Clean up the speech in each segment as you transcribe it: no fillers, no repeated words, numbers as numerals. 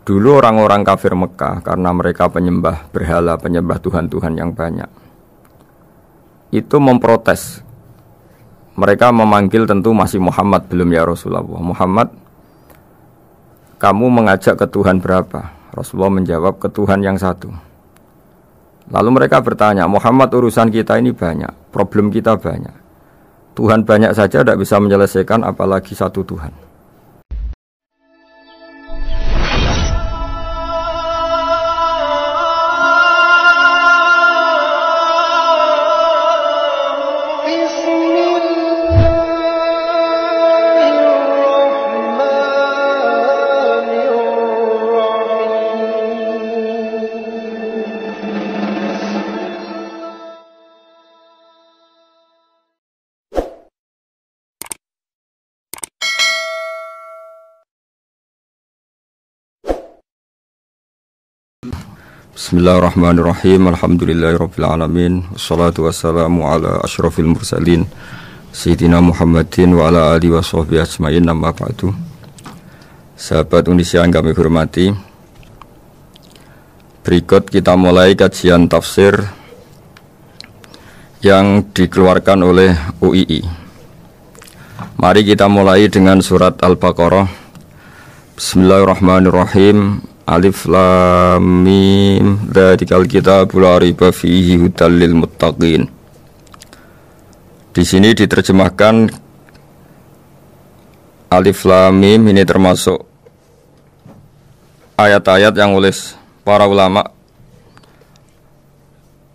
Dulu orang-orang kafir Mekah, karena mereka penyembah berhala, penyembah Tuhan-Tuhan yang banyak, itu memprotes. Mereka memanggil tentu masih Muhammad, belum ya Rasulullah. Muhammad, kamu mengajak ke Tuhan berapa? Rasulullah menjawab, ke Tuhan yang satu. Lalu mereka bertanya, Muhammad, urusan kita ini banyak, problem kita banyak. Tuhan banyak saja tidak bisa menyelesaikan, apalagi satu Tuhan. Bismillahirrahmanirrahim. Alhamdulillahirabbil alamin. Wassalatu wassalamu ala asyrafil mursalin Sayyidina Muhammadin wa ala alihi washabbihi ajmain. Amma ba'du. Sahabat Indonesia yang kami hormati, berikut kita mulai kajian tafsir yang dikeluarkan oleh UII. Mari kita mulai dengan surat Al-Baqarah. Bismillahirrahmanirrahim. Alif lam mim dzalikal kitabul la raiba fihi hudal lil muttaqin. Di sini diterjemahkan Alif lam mim ini termasuk ayat-ayat yang oleh para ulama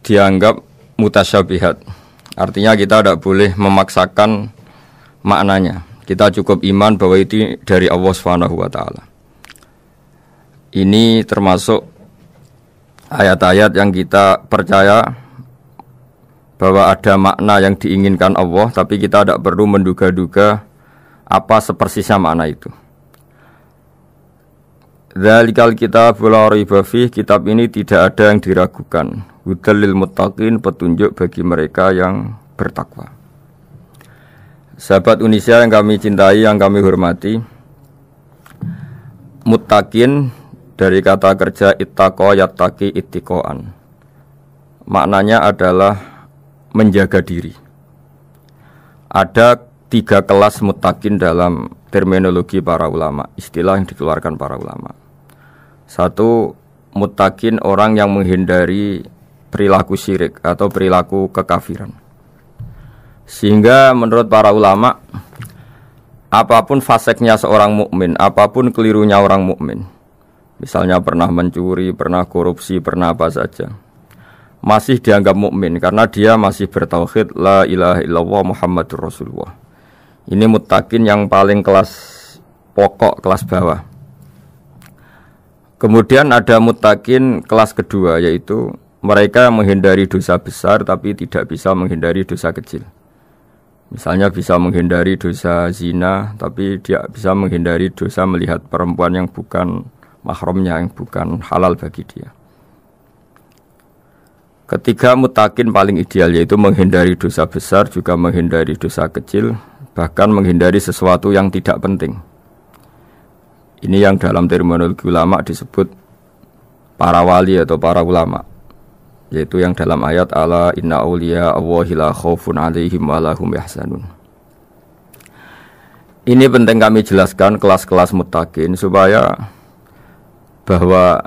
dianggap mutasyabihat. Artinya kita tidak boleh memaksakan maknanya. Kita cukup iman bahwa itu dari Allah Subhanahu wa taala. Ini termasuk ayat-ayat yang kita percaya bahwa ada makna yang diinginkan Allah, tapi kita tidak perlu menduga-duga apa sepersisnya makna itu. Dzalikal kitabul la raiba fihi, kitab ini tidak ada yang diragukan. Hudal lil muttaqin, petunjuk bagi mereka yang bertakwa. Sahabat Indonesia yang kami cintai, yang kami hormati, muttaqin dari kata kerja ittaqa yattaqi ittiqaan. Maknanya adalah menjaga diri. Ada 3 kelas muttaqin dalam terminologi para ulama, istilah yang dikeluarkan para ulama. 1, muttaqin orang yang menghindari perilaku syirik atau perilaku kekafiran. Sehingga menurut para ulama, apapun faseknya seorang mukmin, apapun kelirunya orang mukmin, misalnya pernah mencuri, pernah korupsi, pernah apa saja, masih dianggap mukmin karena dia masih bertauhid la ilaha illallah Muhammadur Rasulullah. Ini muttaqin yang paling kelas pokok, kelas bawah. Kemudian ada muttaqin kelas kedua, yaitu mereka yang menghindari dosa besar tapi tidak bisa menghindari dosa kecil. Misalnya bisa menghindari dosa zina tapi dia bisa menghindari dosa melihat perempuan yang bukan mahramnya, yang bukan halal bagi dia. Ketiga muttaqin paling ideal, yaitu menghindari dosa besar, juga menghindari dosa kecil, bahkan menghindari sesuatu yang tidak penting. Ini yang dalam terminologi ulama disebut para wali atau para ulama, yaitu yang dalam ayat ala inna awliya Allahi la khaufun alaihim wa lahum yahzanun. Ini penting kami jelaskan kelas-kelas muttaqin supaya bahwa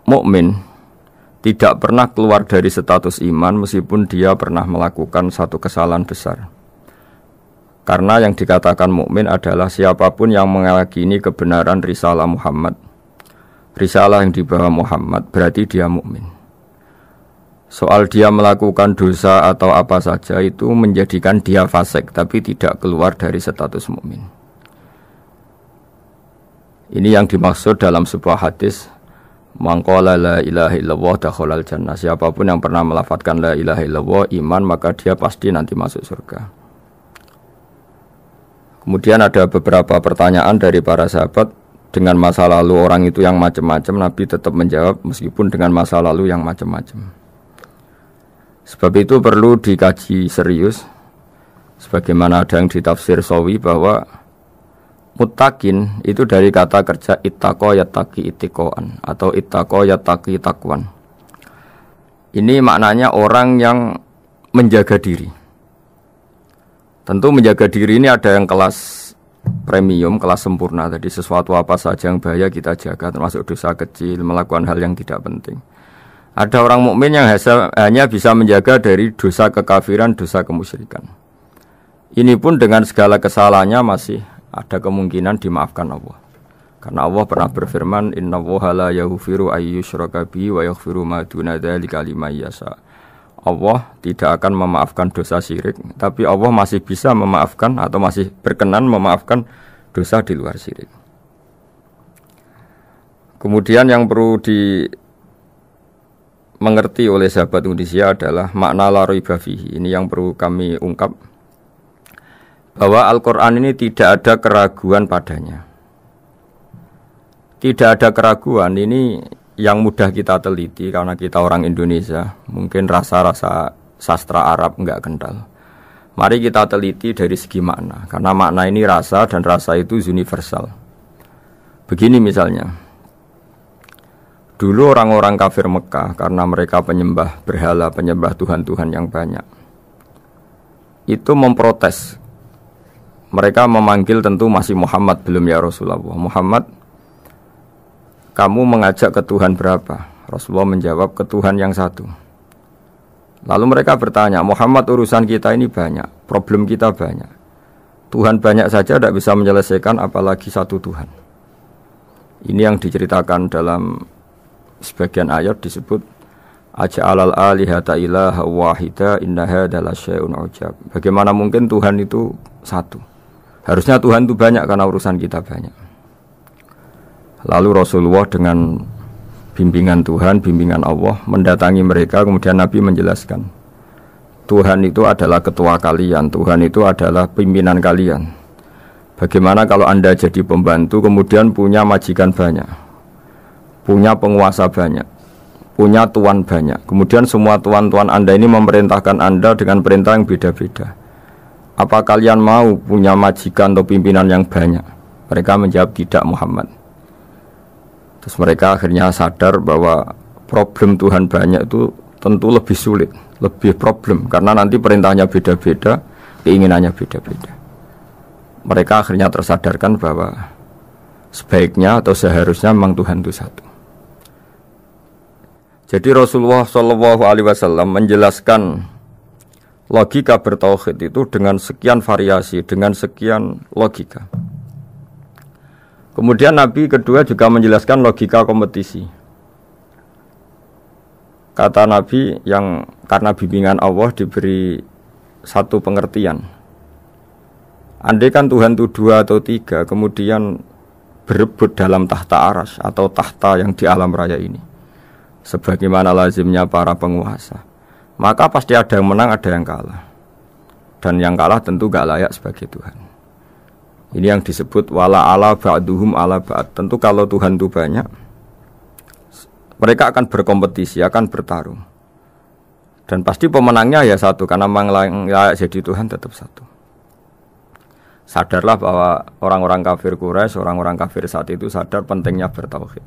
mukmin tidak pernah keluar dari status iman meskipun dia pernah melakukan satu kesalahan besar. Karena yang dikatakan mukmin adalah siapapun yang meyakini kebenaran risalah Muhammad, risalah yang dibawa Muhammad, berarti dia mukmin. Soal dia melakukan dosa atau apa saja itu menjadikan dia fasik, tapi tidak keluar dari status mukmin. Ini yang dimaksud dalam sebuah hadis, man qala la ilaha illallah dakhalal jannah. Siapapun yang pernah melafadzkan la ilaha illallah iman, maka dia pasti nanti masuk surga. Kemudian ada beberapa pertanyaan dari para sahabat dengan masa lalu orang itu yang macam-macam. Nabi tetap menjawab meskipun dengan masa lalu yang macam-macam. Sebab itu perlu dikaji serius. Sebagaimana ada yang ditafsir Sawi bahwa Muttaqin itu dari kata kerja ittaqo yattaqi ittiqoan atau ittaqo yattaqi taqwan. Ini maknanya orang yang menjaga diri. Tentu menjaga diri ini ada yang kelas premium, kelas sempurna. Jadi sesuatu apa saja yang bahaya kita jaga, termasuk dosa kecil, melakukan hal yang tidak penting. Ada orang mukmin yang hanya bisa menjaga dari dosa kekafiran, dosa kemusyrikan. Ini pun dengan segala kesalahannya masih ada kemungkinan dimaafkan Allah. Karena Allah pernah berfirman, innallaha la yaghfiru ayyushraka bihi wa yaghfiru ma duna dzalika liman yasha. Allah tidak akan memaafkan dosa syirik, tapi Allah masih bisa memaafkan atau masih berkenan memaafkan dosa di luar syirik. Kemudian yang perlu dimengerti oleh sahabat Indonesia adalah makna la raiba fihi. Ini yang perlu kami ungkap, bahwa Al-Quran ini tidak ada keraguan padanya. Tidak ada keraguan, ini yang mudah kita teliti karena kita orang Indonesia. Mungkin rasa-rasa sastra Arab enggak kental. Mari kita teliti dari segi makna, karena makna ini rasa dan rasa itu universal. Begini misalnya, dulu orang-orang kafir Mekah karena mereka penyembah berhala, penyembah Tuhan-Tuhan yang banyak, itu memprotes. Mereka memanggil tentu masih Muhammad, belum ya Rasulullah. Muhammad, kamu mengajak ke Tuhan berapa? Rasulullah menjawab, ke Tuhan yang satu. Lalu mereka bertanya, Muhammad, urusan kita ini banyak, problem kita banyak. Tuhan banyak saja tidak bisa menyelesaikan, apalagi satu Tuhan. Ini yang diceritakan dalam sebagian ayat disebut, Aja'alal alihata ilaha wahida inna hadza lasyai'un ujab. Bagaimana mungkin Tuhan itu satu? Harusnya Tuhan itu banyak karena urusan kita banyak. Lalu Rasulullah dengan bimbingan Tuhan, bimbingan Allah mendatangi mereka, kemudian Nabi menjelaskan, Tuhan itu adalah ketua kalian, Tuhan itu adalah pimpinan kalian. Bagaimana kalau Anda jadi pembantu kemudian punya majikan banyak, punya penguasa banyak, punya tuan banyak, kemudian semua tuan-tuan Anda ini memerintahkan Anda dengan perintah yang beda-beda. Apa kalian mau punya majikan atau pimpinan yang banyak? Mereka menjawab tidak, Muhammad. Terus mereka akhirnya sadar bahwa problem Tuhan banyak itu tentu lebih sulit, lebih problem, karena nanti perintahnya beda-beda, keinginannya beda-beda. Mereka akhirnya tersadarkan bahwa sebaiknya atau seharusnya memang Tuhan itu satu. Jadi Rasulullah SAW menjelaskan logika bertauhid itu dengan sekian variasi, dengan sekian logika. Kemudian Nabi kedua juga menjelaskan logika kompetisi. Kata Nabi yang karena bimbingan Allah diberi satu pengertian. Andai kan Tuhan itu 2 atau 3, kemudian berebut dalam tahta aras atau tahta yang di alam raya ini, sebagaimana lazimnya para penguasa, maka pasti ada yang menang, ada yang kalah. Dan yang kalah tentu gak layak sebagai Tuhan. Ini yang disebut wala ala ba'duhum ala ba'd. Tentu kalau Tuhan itu banyak, mereka akan berkompetisi, akan bertarung. Dan pasti pemenangnya ya satu, karena memang layak jadi Tuhan tetap satu. Sadarlah bahwa orang-orang kafir Quraisy, orang-orang kafir saat itu sadar pentingnya bertauhid.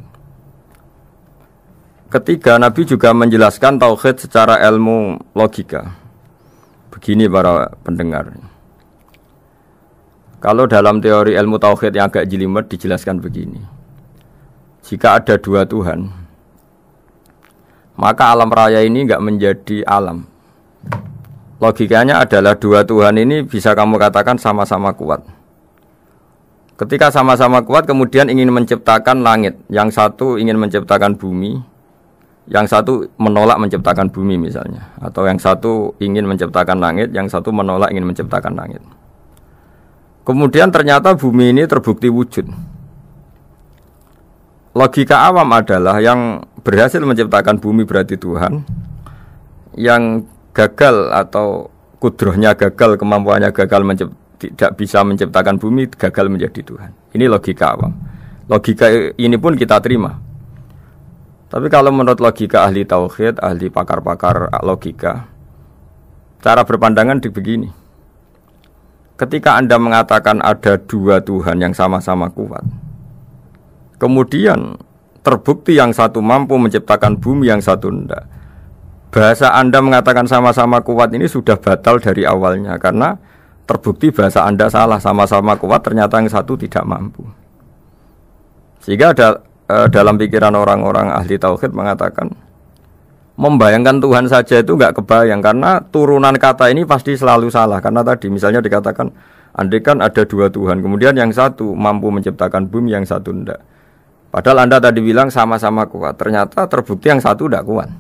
Ketiga, Nabi juga menjelaskan tauhid secara ilmu logika. Begini para pendengar. Kalau dalam teori ilmu tauhid yang agak jelimet dijelaskan begini. Jika ada 2 Tuhan, maka alam raya ini enggak menjadi alam. Logikanya adalah 2 Tuhan ini bisa kamu katakan sama-sama kuat. Ketika sama-sama kuat kemudian ingin menciptakan langit, yang satu ingin menciptakan bumi, yang satu menolak menciptakan bumi misalnya, atau yang satu ingin menciptakan langit, yang satu menolak ingin menciptakan langit. Kemudian ternyata bumi ini terbukti wujud. Logika awam adalah yang berhasil menciptakan bumi berarti Tuhan, yang gagal atau kudrohnya gagal, kemampuannya gagal tidak bisa menciptakan bumi, gagal menjadi Tuhan. Ini logika awam. Logika ini pun kita terima. Tapi kalau menurut logika ahli tauhid, ahli pakar-pakar logika, cara berpandangan begini. ketika Anda mengatakan ada dua Tuhan yang sama-sama kuat, kemudian terbukti yang satu mampu menciptakan bumi, yang satu tidak, bahasa Anda mengatakan sama-sama kuat ini sudah batal dari awalnya, karena terbukti bahasa Anda salah, sama-sama kuat ternyata yang satu tidak mampu. Sehingga ada dalam pikiran orang-orang ahli tauhid mengatakan membayangkan Tuhan saja itu enggak kebayang, karena turunan kata ini pasti selalu salah. Karena tadi misalnya dikatakan andai kan ada dua Tuhan, kemudian yang satu mampu menciptakan bumi, yang satu tidak. Padahal Anda tadi bilang sama-sama kuat, ternyata terbukti yang satu tidak kuat.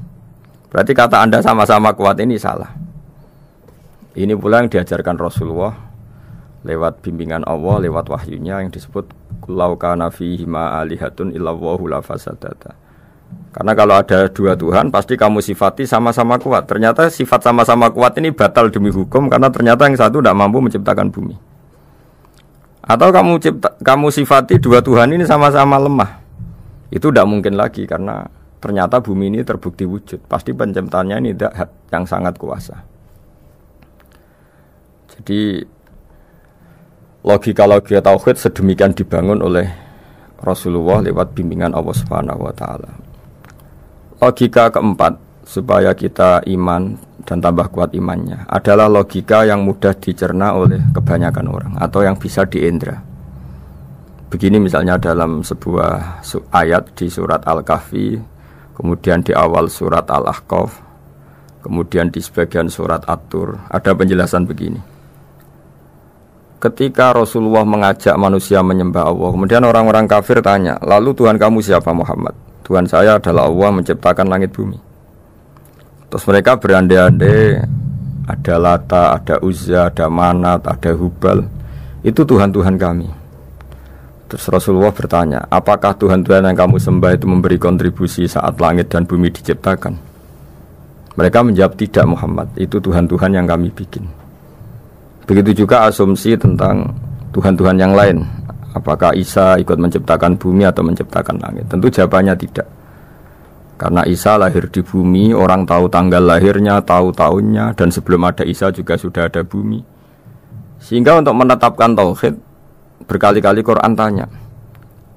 Berarti kata Anda sama-sama kuat ini salah. Ini pula yang diajarkan Rasulullah lewat bimbingan Allah, lewat wahyunya yang disebut Lau kana fihi ma alihatun illallahu la fasadata. Karena kalau ada dua Tuhan pasti kamu sifati sama-sama kuat. Ternyata sifat sama-sama kuat ini batal demi hukum, karena ternyata yang satu tidak mampu menciptakan bumi. Atau kamu sifati dua Tuhan ini sama-sama lemah. Itu tidak mungkin lagi, karena ternyata bumi ini terbukti wujud. Pasti penciptanya ini tidak yang sangat kuasa. Jadi logika-logika tauhid sedemikian dibangun oleh Rasulullah lewat bimbingan Allah Subhanahu wa taala. Logika keempat supaya kita iman dan tambah kuat imannya adalah logika yang mudah dicerna oleh kebanyakan orang atau yang bisa diindra. Begini misalnya dalam sebuah ayat di surat Al-Kahfi, kemudian di awal surat Al-Ahqaf, kemudian di sebagian surat At-Tur ada penjelasan begini. Ketika Rasulullah mengajak manusia menyembah Allah, kemudian orang-orang kafir tanya, lalu Tuhan kamu siapa Muhammad? Tuhan saya adalah Allah menciptakan langit bumi. Terus mereka berandai-andai, ada Lata, ada Uzza, ada Manat, ada Hubal. Itu Tuhan-Tuhan kami. Terus Rasulullah bertanya, apakah Tuhan-Tuhan yang kamu sembah itu memberi kontribusi saat langit dan bumi diciptakan? Mereka menjawab, tidak Muhammad, itu Tuhan-Tuhan yang kami bikin. Begitu juga asumsi tentang Tuhan-Tuhan yang lain. Apakah Isa ikut menciptakan bumi atau menciptakan langit? Tentu jawabannya tidak. Karena Isa lahir di bumi, orang tahu tanggal lahirnya, tahu tahunnya, dan sebelum ada Isa juga sudah ada bumi. Sehingga untuk menetapkan tauhid, berkali-kali Quran tanya,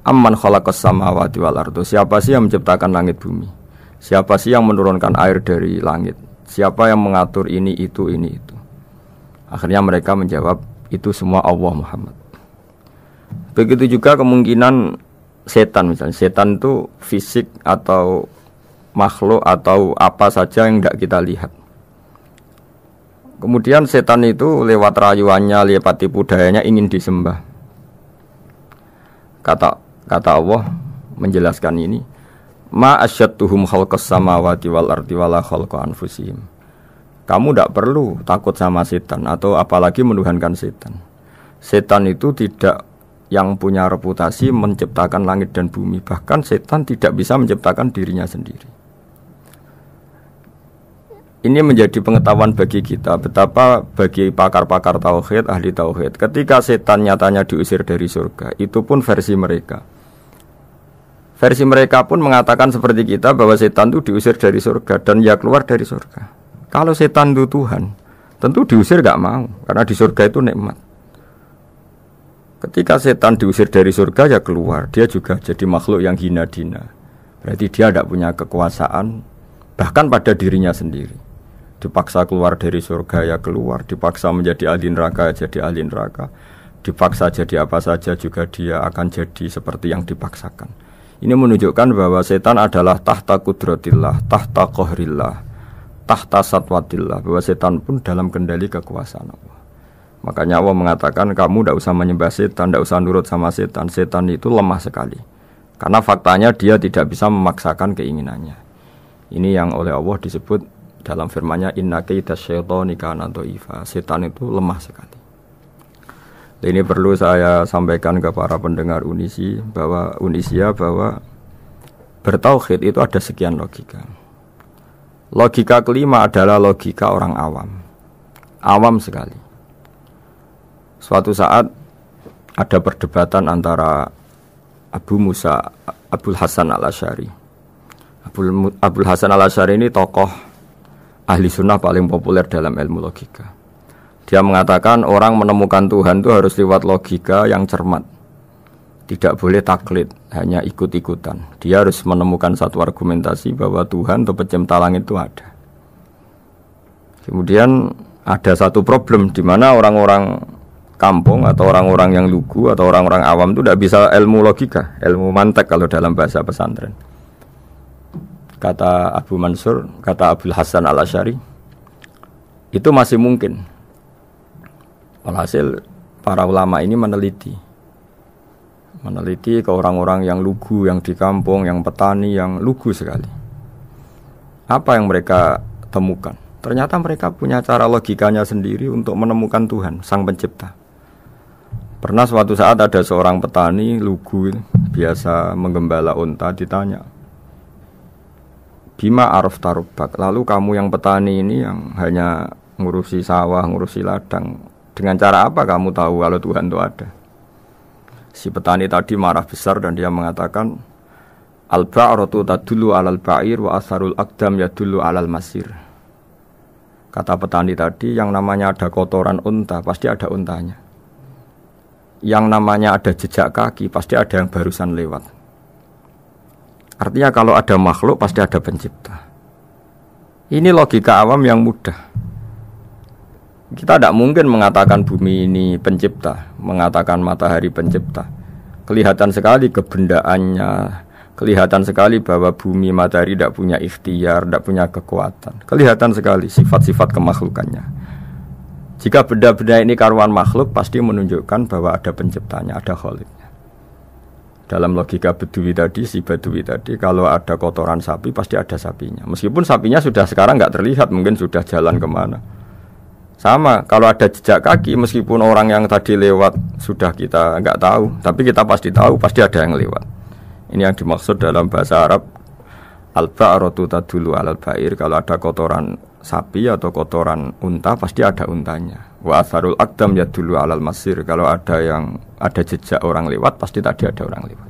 Amman khalaqas samawati wal ardu, siapa sih yang menciptakan langit bumi? Siapa sih yang menurunkan air dari langit? Siapa yang mengatur ini, itu, ini, itu? Akhirnya mereka menjawab, itu semua Allah Muhammad. Begitu juga kemungkinan setan misalnya. Setan itu fisik atau makhluk atau apa saja yang tidak kita lihat. Kemudian setan itu lewat rayuannya, lewat tipu dayanya ingin disembah. Kata Allah menjelaskan ini, Ma asyadduhum khalqas samawati wal ardi wala khalqa anfusihim. Kamu tidak perlu takut sama setan atau apalagi menuhankan setan. Setan itu tidak yang punya reputasi menciptakan langit dan bumi. Bahkan setan tidak bisa menciptakan dirinya sendiri. Ini menjadi pengetahuan bagi kita betapa bagi pakar-pakar tauhid, ahli tauhid, ketika setan nyatanya diusir dari surga, itu pun versi mereka. Versi mereka pun mengatakan seperti kita bahwa setan itu diusir dari surga dan ya keluar dari surga. Kalau setan itu Tuhan, tentu diusir gak mau, karena di surga itu nikmat. Ketika setan diusir dari surga ya keluar, dia juga jadi makhluk yang hina dina. Berarti dia tidak punya kekuasaan, bahkan pada dirinya sendiri. Dipaksa keluar dari surga ya keluar, dipaksa menjadi ahli neraka jadi ahli neraka, dipaksa jadi apa saja juga dia akan jadi seperti yang dipaksakan. Ini menunjukkan bahwa setan adalah tahta kudratillah, tahta qahrillah, tahta satwatillah, bahwa setan pun dalam kendali kekuasaan Allah. Makanya Allah mengatakan kamu tidak usah menyembah setan, tidak usah nurut sama setan. Setan itu lemah sekali, karena faktanya dia tidak bisa memaksakan keinginannya. Ini yang oleh Allah disebut dalam firman-Nya, inna kaidas syaitani kana dhaifa. Setan itu lemah sekali. Ini perlu saya sampaikan ke para pendengar Unisia bahwa bertauhid itu ada sekian logika. Logika kelima adalah logika orang awam. Awam sekali. Suatu saat ada perdebatan antara Abul Hasan al-Asy'ari. Abul Hasan al-Asy'ari ini tokoh ahli sunnah paling populer dalam ilmu logika. Dia mengatakan orang menemukan Tuhan itu harus lewat logika yang cermat. Tidak boleh taklid, hanya ikut-ikutan. Dia harus menemukan satu argumentasi bahwa Tuhan atau pencipta langit itu ada. Kemudian ada satu problem di mana orang-orang kampung atau orang-orang yang lugu atau orang-orang awam itu tidak bisa ilmu logika, ilmu mantek kalau dalam bahasa pesantren. Kata Abu Mansur, kata Abdul Hasan Al-Asy'ari, itu masih mungkin. Walhasil para ulama ini meneliti ke orang-orang yang lugu, yang di kampung, yang petani, yang lugu sekali. Apa yang mereka temukan? Ternyata mereka punya cara logikanya sendiri untuk menemukan Tuhan, Sang Pencipta. Pernah suatu saat ada seorang petani lugu, biasa menggembala unta, ditanya, Bima araf tarubak, lalu kamu yang petani ini yang hanya ngurusi sawah, ngurusi ladang, dengan cara apa kamu tahu kalau Tuhan itu ada? Si petani tadi marah besar dan dia mengatakan, Al-ba'ratu tadullu alal ba'ir wa asharul aqdam yadullu alal masir. Kata petani tadi, yang namanya ada kotoran unta, pasti ada untanya. Yang namanya ada jejak kaki, pasti ada yang barusan lewat. Artinya kalau ada makhluk, pasti ada pencipta. Ini logika awam yang mudah. Kita tidak mungkin mengatakan bumi ini pencipta, mengatakan matahari pencipta. Kelihatan sekali kebendaannya, kelihatan sekali bahwa bumi matahari tidak punya ikhtiar, tidak punya kekuatan. Kelihatan sekali sifat-sifat kemakhlukannya. Jika benda-benda ini karuan makhluk, pasti menunjukkan bahwa ada penciptanya, ada khaliknya. Dalam logika Badui tadi, si Badui tadi, kalau ada kotoran sapi, pasti ada sapinya. Meskipun sapinya sudah sekarang nggak terlihat, mungkin sudah jalan kemana. Sama, kalau ada jejak kaki, meskipun orang yang tadi lewat sudah kita nggak tahu, tapi kita pasti tahu, pasti ada yang lewat. Ini yang dimaksud dalam bahasa Arab, al-ba'ratu tadullu alal ba'ir. Kalau ada kotoran sapi atau kotoran unta, pasti ada untanya. Wa atharul aqdam yadullu alal masir. Kalau ada jejak orang lewat, pasti tadi ada orang lewat.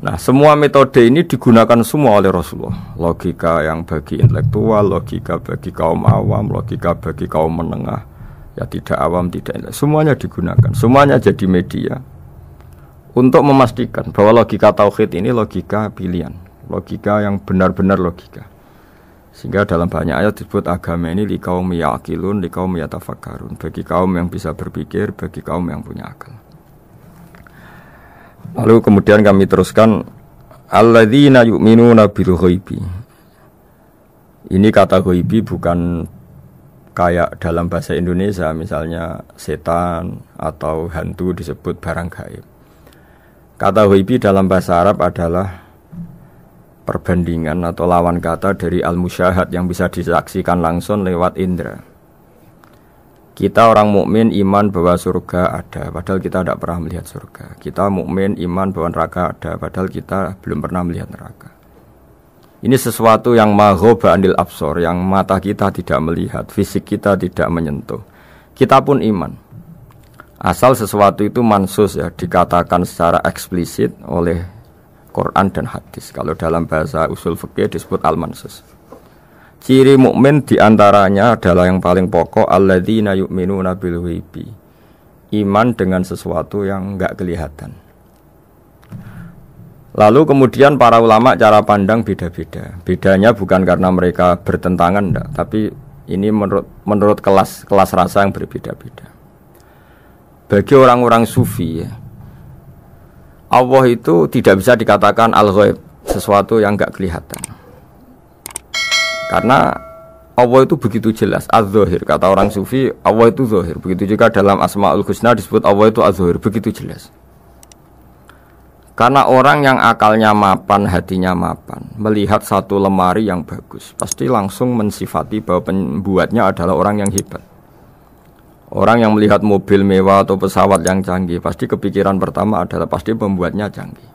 Nah, semua metode ini digunakan semua oleh Rasulullah. Logika yang bagi intelektual, logika bagi kaum awam, logika bagi kaum menengah, ya tidak awam, tidak intelektual. Semuanya digunakan, semuanya jadi media untuk memastikan bahwa logika tauhid ini logika pilihan, logika yang benar-benar logika. Sehingga dalam banyak ayat disebut agama ini li kaum yaqilun, li kaum yatafakkarun, bagi kaum yang bisa berpikir, bagi kaum yang punya akal. Lalu kemudian kami teruskan alladzina yu'minuna bil ghaibi. Ini kata ghaibi bukan kayak dalam bahasa Indonesia misalnya setan atau hantu disebut barang gaib. Kata ghaibi dalam bahasa Arab adalah perbandingan atau lawan kata dari al-musyahad yang bisa disaksikan langsung lewat indera. Kita orang mukmin iman bahwa surga ada, padahal kita tidak pernah melihat surga. Kita mukmin iman bahwa neraka ada, padahal kita belum pernah melihat neraka. Ini sesuatu yang maghoba anil absor, yang mata kita tidak melihat, fisik kita tidak menyentuh. Kita pun iman. Asal sesuatu itu mansus, ya, dikatakan secara eksplisit oleh Quran dan hadis. Kalau dalam bahasa usul fikih disebut al-mansus. Ciri mukmin diantaranya adalah yang paling pokok alladzina yu'minuna bil ghaibi. Iman dengan sesuatu yang enggak kelihatan. Lalu kemudian para ulama cara pandang beda-beda. Bedanya bukan karena mereka bertentangan enggak, tapi ini menurut kelas rasa yang berbeda-beda. Bagi orang-orang sufi, ya, Allah itu tidak bisa dikatakan al-ghaib, sesuatu yang enggak kelihatan. Karena Allah itu begitu jelas, az-zahir. Kata orang sufi, Allah itu zahir. Begitu juga dalam Asmaul Husna disebut Allah itu az-zahir, begitu jelas. Karena orang yang akalnya mapan, hatinya mapan, melihat satu lemari yang bagus, pasti langsung mensifati bahwa pembuatnya adalah orang yang hebat. Orang yang melihat mobil mewah atau pesawat yang canggih, pasti kepikiran pertama adalah pasti pembuatnya canggih.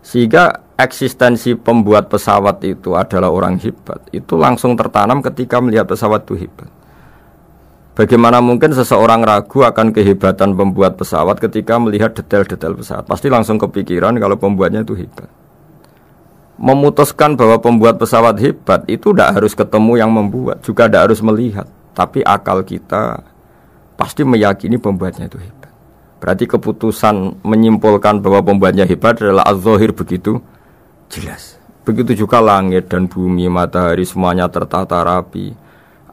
Sehingga eksistensi pembuat pesawat itu adalah orang hebat, itu langsung tertanam ketika melihat pesawat itu hebat. Bagaimana mungkin seseorang ragu akan kehebatan pembuat pesawat ketika melihat detail-detail pesawat? Pasti langsung kepikiran kalau pembuatnya itu hebat. Memutuskan bahwa pembuat pesawat hebat itu tidak harus ketemu yang membuat, juga tidak harus melihat. tapi akal kita pasti meyakini pembuatnya itu hebat. Berarti keputusan menyimpulkan bahwa pembuatnya hebat adalah az-zahir begitu jelas. Begitu juga langit dan bumi, matahari semuanya tertata rapi.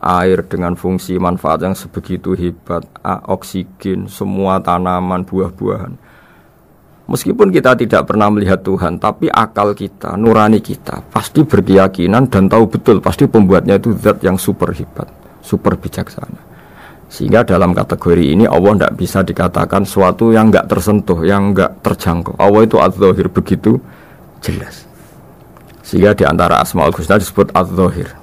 Air dengan fungsi manfaat yang sebegitu hebat, oksigen, semua tanaman, buah-buahan. Meskipun kita tidak pernah melihat Tuhan, tapi akal kita, nurani kita pasti berkeyakinan dan tahu betul pasti pembuatnya itu zat yang super hebat, super bijaksana. Sehingga dalam kategori ini Allah tidak bisa dikatakan suatu yang enggak tersentuh, yang enggak terjangkau. Allah itu az-zahir begitu jelas. Sehingga di antara Asmaul Husna disebut az-zahir.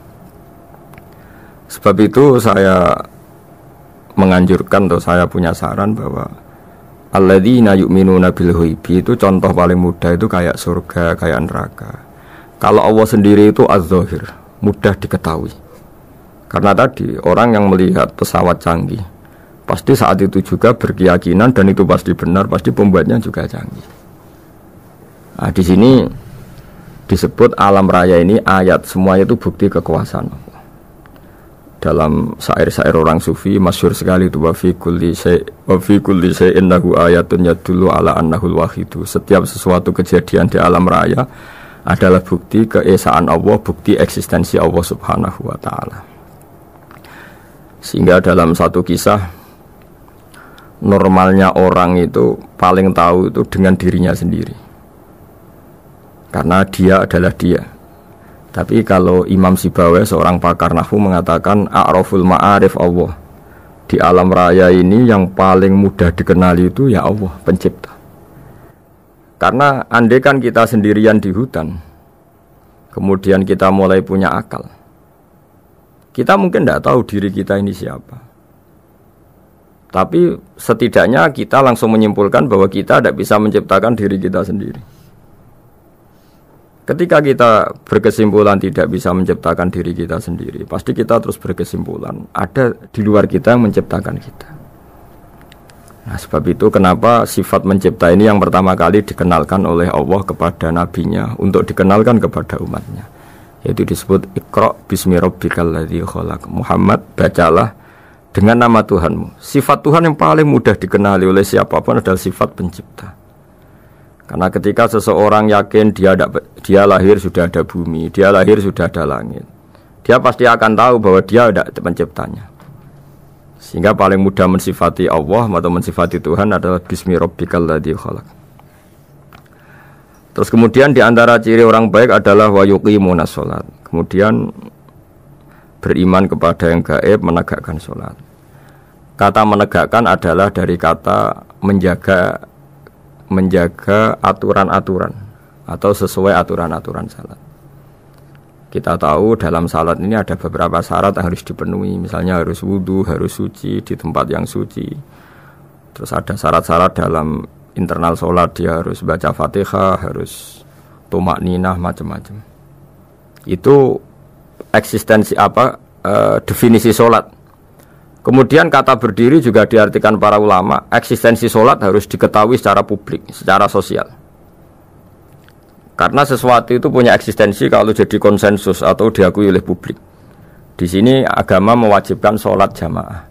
Sebab itu saya menganjurkan, atau saya punya saran bahwa alladzina yu'minuna bil ghaibi itu contoh paling mudah itu kayak surga, kayak neraka. Kalau Allah sendiri itu az-zahir, mudah diketahui. Karena tadi orang yang melihat pesawat canggih pasti saat itu juga berkeyakinan dan itu pasti benar, pasti pembuatnya juga canggih. Nah, di sini disebut alam raya ini ayat, semuanya itu bukti kekuasaan Allah. Dalam syair-syair orang sufi masyhur sekali itu wa fi kulli syai'in lahu ayatun yadullu ala annahul wahidu. Setiap sesuatu kejadian di alam raya adalah bukti keesaan Allah, bukti eksistensi Allah Subhanahu wa taala. Sehingga dalam satu kisah, normalnya orang itu paling tahu itu dengan dirinya sendiri, karena dia adalah dia. Tapi kalau Imam Sibawai, seorang pakar nahwu, mengatakan a'raful ma'arif Allah, di alam raya ini yang paling mudah dikenali itu ya Allah, pencipta. Karena andai kan kita sendirian di hutan, kemudian kita mulai punya akal, kita mungkin tidak tahu diri kita ini siapa. Tapi setidaknya kita langsung menyimpulkan bahwa kita tidak bisa menciptakan diri kita sendiri. Ketika kita berkesimpulan tidak bisa menciptakan diri kita sendiri, pasti kita terus berkesimpulan ada di luar kita yang menciptakan kita. Nah, sebab itu kenapa sifat mencipta ini yang pertama kali dikenalkan oleh Allah kepada nabinya untuk dikenalkan kepada umatnya, yaitu disebut Iqra bismi rabbikal ladzi khalaq. Muhammad, bacalah dengan nama Tuhanmu. Sifat Tuhan yang paling mudah dikenali oleh siapapun adalah sifat pencipta. Karena ketika seseorang yakin dia lahir sudah ada bumi, dia lahir sudah ada langit, dia pasti akan tahu bahwa dia ada penciptanya. Sehingga paling mudah mensifati Allah atau mensifati Tuhan adalah bismi rabbikal ladzi khalaq. Terus kemudian di antara ciri orang baik adalah wa yuqimunas shalat. Kemudian beriman kepada yang gaib, menegakkan salat. Kata menegakkan adalah dari kata menjaga aturan-aturan atau sesuai aturan-aturan salat. Kita tahu dalam salat ini ada beberapa syarat yang harus dipenuhi. Misalnya harus wudu, harus suci di tempat yang suci. Terus ada syarat-syarat dalam internal salat, dia harus baca Fatihah, harus tumakninah, macam-macam. Itu eksistensi definisi salat. Kemudian kata berdiri juga diartikan para ulama, eksistensi sholat harus diketahui secara publik, secara sosial. Karena sesuatu itu punya eksistensi kalau jadi konsensus atau diakui oleh publik. Di sini agama mewajibkan sholat jamaah.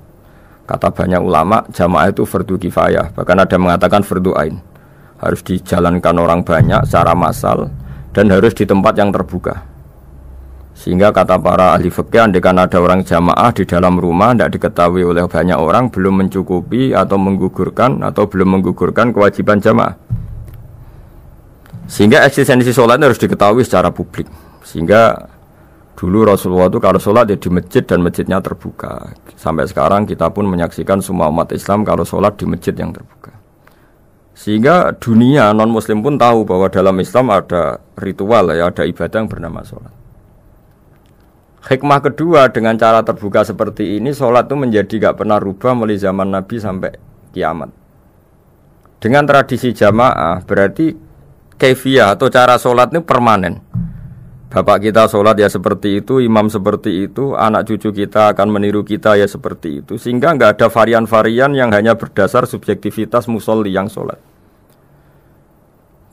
Kata banyak ulama, jamaah itu fardu kifayah, bahkan ada mengatakan fardu ain. Harus dijalankan orang banyak secara massal dan harus di tempat yang terbuka. Sehingga kata para ahli fikih, andaikan ada orang jamaah di dalam rumah tidak diketahui oleh banyak orang, belum mencukupi atau belum menggugurkan kewajiban jamaah. Sehingga eksistensi sholat harus diketahui secara publik. Sehingga dulu Rasulullah itu kalau sholat ya di masjid dan masjidnya terbuka. Sampai sekarang kita pun menyaksikan semua umat Islam kalau sholat di masjid yang terbuka. Sehingga dunia non muslim pun tahu bahwa dalam Islam ada ritual, ya, ada ibadah yang bernama sholat. Hikmah kedua dengan cara terbuka seperti ini, sholat itu menjadi gak pernah rubah mulai zaman Nabi sampai kiamat. Dengan tradisi jamaah berarti kaifiyah atau cara sholat ini permanen. Bapak kita sholat ya seperti itu, imam seperti itu, anak cucu kita akan meniru kita ya seperti itu. Sehingga gak ada varian-varian yang hanya berdasar subjektivitas musolli yang sholat.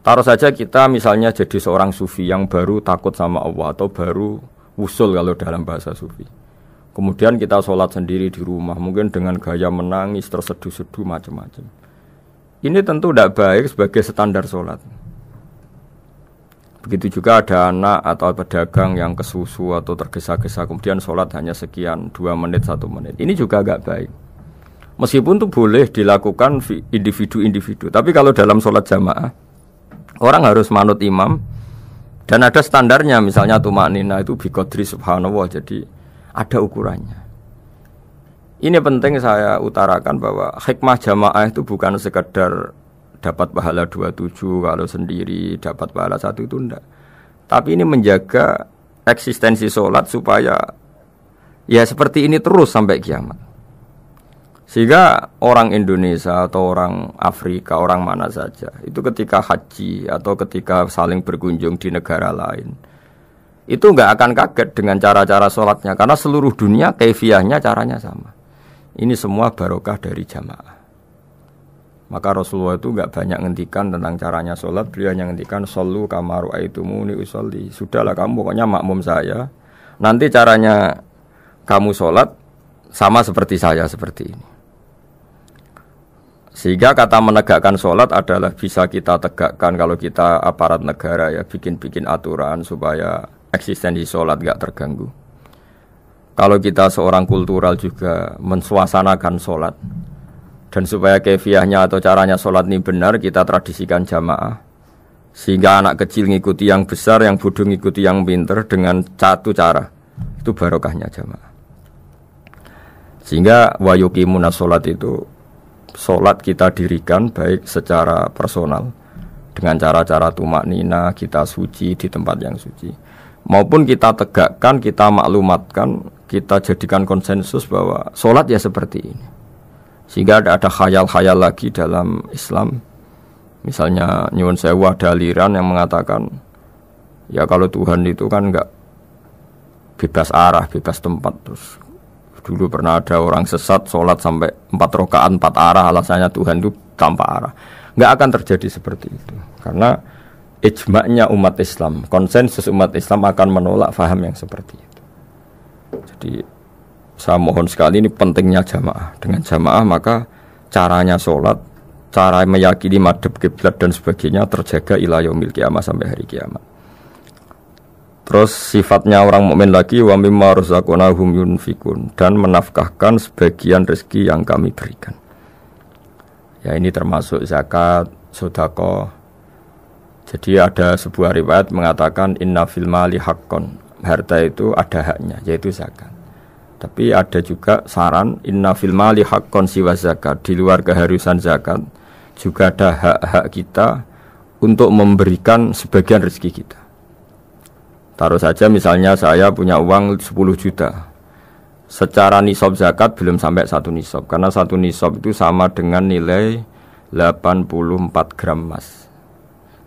Taruh saja kita misalnya jadi seorang sufi yang baru takut sama Allah atau baru usul kalau dalam bahasa sufi. Kemudian kita sholat sendiri di rumah, mungkin dengan gaya menangis, terseduh-seduh, macam-macam. Ini tentu tidak baik sebagai standar sholat. Begitu juga ada anak atau pedagang yang kesusu atau tergesa-gesa, kemudian sholat hanya sekian, 2 menit, 1 menit. Ini juga agak baik. Meskipun itu boleh dilakukan individu-individu. Tapi kalau dalam sholat jamaah, orang harus manut imam, dan ada standarnya, misalnya tumaknina itu biqadri subhanallah, jadi ada ukurannya. Ini penting saya utarakan bahwa hikmah jamaah itu bukan sekedar dapat pahala 27 kalau sendiri, dapat pahala 1 itu enggak. Tapi ini menjaga eksistensi sholat supaya ya seperti ini terus sampai kiamat. Sehingga orang Indonesia atau orang Afrika, orang mana saja, itu ketika haji atau ketika saling berkunjung di negara lain, itu enggak akan kaget dengan cara-cara sholatnya, karena seluruh dunia kaifiyahnya caranya sama. Ini semua barokah dari jamaah. Maka Rasulullah itu enggak banyak ngendikan tentang caranya sholat, beliau hanya ngendikan shollu kama ra'aitumuni usolli. Sudahlah kamu pokoknya makmum saya, nanti caranya kamu sholat sama seperti saya seperti ini. Sehingga kata menegakkan sholat adalah bisa kita tegakkan kalau kita aparat negara ya, bikin-bikin aturan supaya eksistensi sholat gak terganggu. Kalau kita seorang kultural juga mensuasanakan sholat, dan supaya kefiahnya atau caranya sholat ini benar, kita tradisikan jamaah, sehingga anak kecil ngikuti yang besar, yang bodoh ngikuti yang pinter dengan satu cara, itu barokahnya jamaah. Sehingga wa yuqimuna sholat itu, sholat kita dirikan baik secara personal, dengan cara-cara tumaknina, kita suci di tempat yang suci, maupun kita tegakkan, kita maklumatkan, kita jadikan konsensus bahwa sholat ya seperti ini. Sehingga ada khayal-khayal lagi dalam Islam. Misalnya nyuwun sewu ada aliran yang mengatakan, ya kalau Tuhan itu kan enggak bebas arah, bebas tempat. Terus dulu pernah ada orang sesat sholat sampai 4 rakaat 4 arah, alasannya Tuhan itu tanpa arah. Enggak akan terjadi seperti itu, karena ijma'nya umat Islam, konsensus umat Islam akan menolak faham yang seperti itu. Jadi saya mohon sekali, ini pentingnya jamaah. Dengan jamaah maka caranya sholat, cara meyakini madhab kiblat dan sebagainya terjaga ila yaumil qiyamah, sampai hari kiamat. Terus sifatnya orang mukmin lagi, wa mimma razaqnahum yunfikun, dan menafkahkan sebagian rezeki yang kami berikan. Ya ini termasuk zakat, sedekah. Jadi ada sebuah riwayat mengatakan inna fil mali haqqon, harta itu ada haknya, yaitu zakat. Tapi ada juga saran inna fil mali haqqon siwa zakat, di luar keharusan zakat juga ada hak-hak kita untuk memberikan sebagian rezeki kita. Taruh saja misalnya saya punya uang 10 juta. Secara nisab zakat belum sampai 1 nisab, karena 1 nisab itu sama dengan nilai 84 gram emas.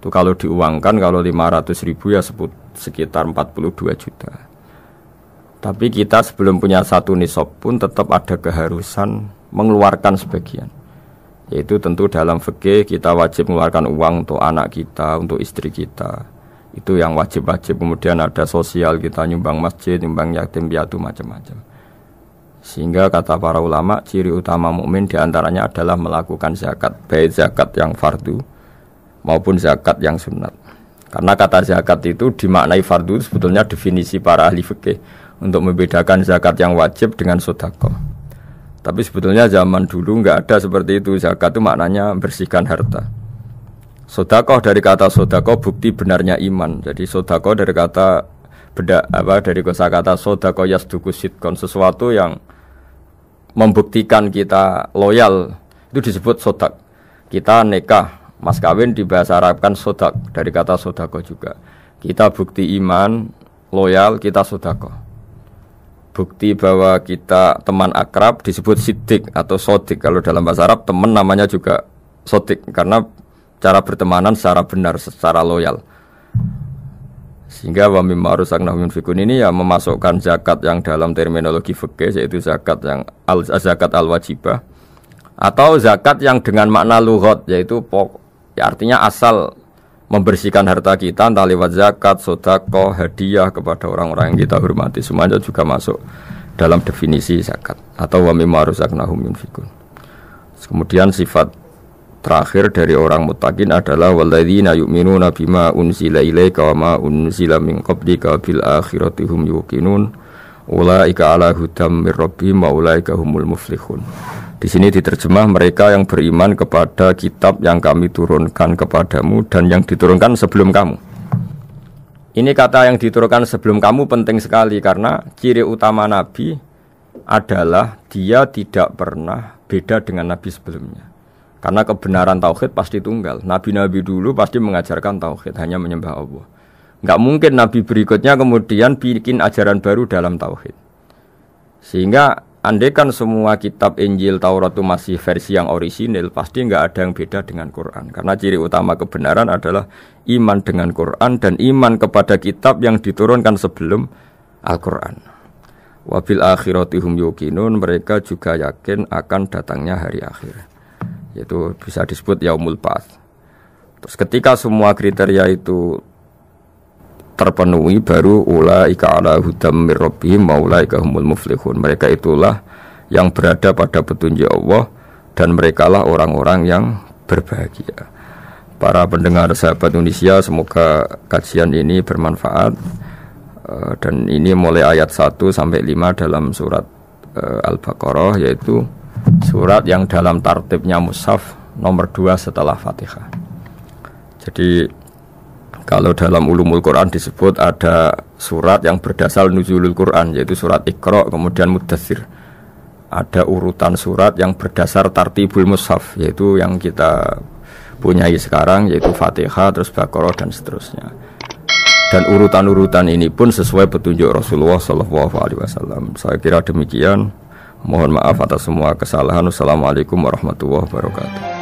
Itu kalau diuangkan, kalau 500 ribu ya sekitar 42 juta. Tapi kita sebelum punya 1 nisab pun tetap ada keharusan mengeluarkan sebagian. Yaitu tentu dalam fikih kita wajib mengeluarkan uang untuk anak kita, untuk istri kita. Itu yang wajib-wajib. Kemudian ada sosial, kita nyumbang masjid, nyumbang yatim piatu, macam-macam. Sehingga kata para ulama, ciri utama mukmin diantaranya adalah melakukan zakat, baik zakat yang fardu maupun zakat yang sunat. Karena kata zakat itu dimaknai fardu, sebetulnya definisi para ahli fikih untuk membedakan zakat yang wajib dengan sedekah. Tapi sebetulnya zaman dulu enggak ada seperti itu. Zakat itu maknanya bersihkan harta. Sedekah dari kata sedekah bukti benarnya iman. Jadi sedekah dari kata dari kosakata sedekah yasduqu sidqan, sesuatu yang membuktikan kita loyal, itu disebut sodak. Kita nikah, mas kawin di bahasa Arab kan sodak, dari kata sedekah juga. Kita bukti iman, loyal, kita sedekah. Bukti bahwa kita teman akrab disebut siddiq atau sodik. Kalau dalam bahasa Arab teman namanya juga sodik, karena cara bertemanan secara benar, secara loyal. Sehingga wa mimma razaqnahum yunfikun ini ya memasukkan zakat yang dalam terminologi fikih, yaitu zakat yang zakat al-wajibah, atau zakat yang dengan makna lughat, yaitu ya artinya asal membersihkan harta kita, entah lewat zakat, sedekah, hadiah kepada orang-orang yang kita hormati, semuanya juga masuk dalam definisi zakat atau wa mimma razaqnahum yunfikun. Kemudian sifat terakhir dari orang muttaqin adalah walladzina yu'minuna bima unzila ilaika wa ma unzila min qablika bil akhirati hum yuqinun ulaika ala hudam mir rabbihim wa ulaika humul muflihun. Di sini diterjemah mereka yang beriman kepada kitab yang kami turunkan kepadamu dan yang diturunkan sebelum kamu. Ini kata yang diturunkan sebelum kamu penting sekali karena ciri utama Nabi adalah dia tidak pernah beda dengan Nabi sebelumnya. Karena kebenaran tauhid pasti tunggal. Nabi-nabi dulu pasti mengajarkan tauhid, hanya menyembah Allah. Enggak mungkin Nabi berikutnya kemudian bikin ajaran baru dalam tauhid. Sehingga andaikan semua kitab Injil Taurat itu masih versi yang orisinil, pasti enggak ada yang beda dengan Quran. Karena ciri utama kebenaran adalah iman dengan Quran dan iman kepada kitab yang diturunkan sebelum Al-Quran. Wabil akhirati hum yuqinun, mereka juga yakin akan datangnya hari akhir. Yaitu bisa disebut yaumul ba'ats. Terus ketika semua kriteria itu terpenuhi baru ulaika ala hudam mir rabbihim wa ulaika humul muflihun. Mereka itulah yang berada pada petunjuk Allah dan merekalah orang-orang yang berbahagia. Para pendengar sahabat Indonesia, semoga kajian ini bermanfaat. Dan ini mulai ayat 1 sampai 5 dalam surat Al-Baqarah, yaitu surat yang dalam tartibnya mushaf nomor 2 setelah Fatihah. Jadi kalau dalam ulumul Quran disebut ada surat yang berdasar nuzulul Quran, yaitu surat Iqra, kemudian Muddatsir. Ada urutan surat yang berdasar tartibul mushaf, yaitu yang kita punyai sekarang, yaitu Fatihah, terus Baqarah dan seterusnya. Dan urutan-urutan ini pun sesuai petunjuk Rasulullah SAW. Saya kira demikian. Mohon maaf atas semua kesalahan. Wassalamualaikum warahmatullahi wabarakatuh.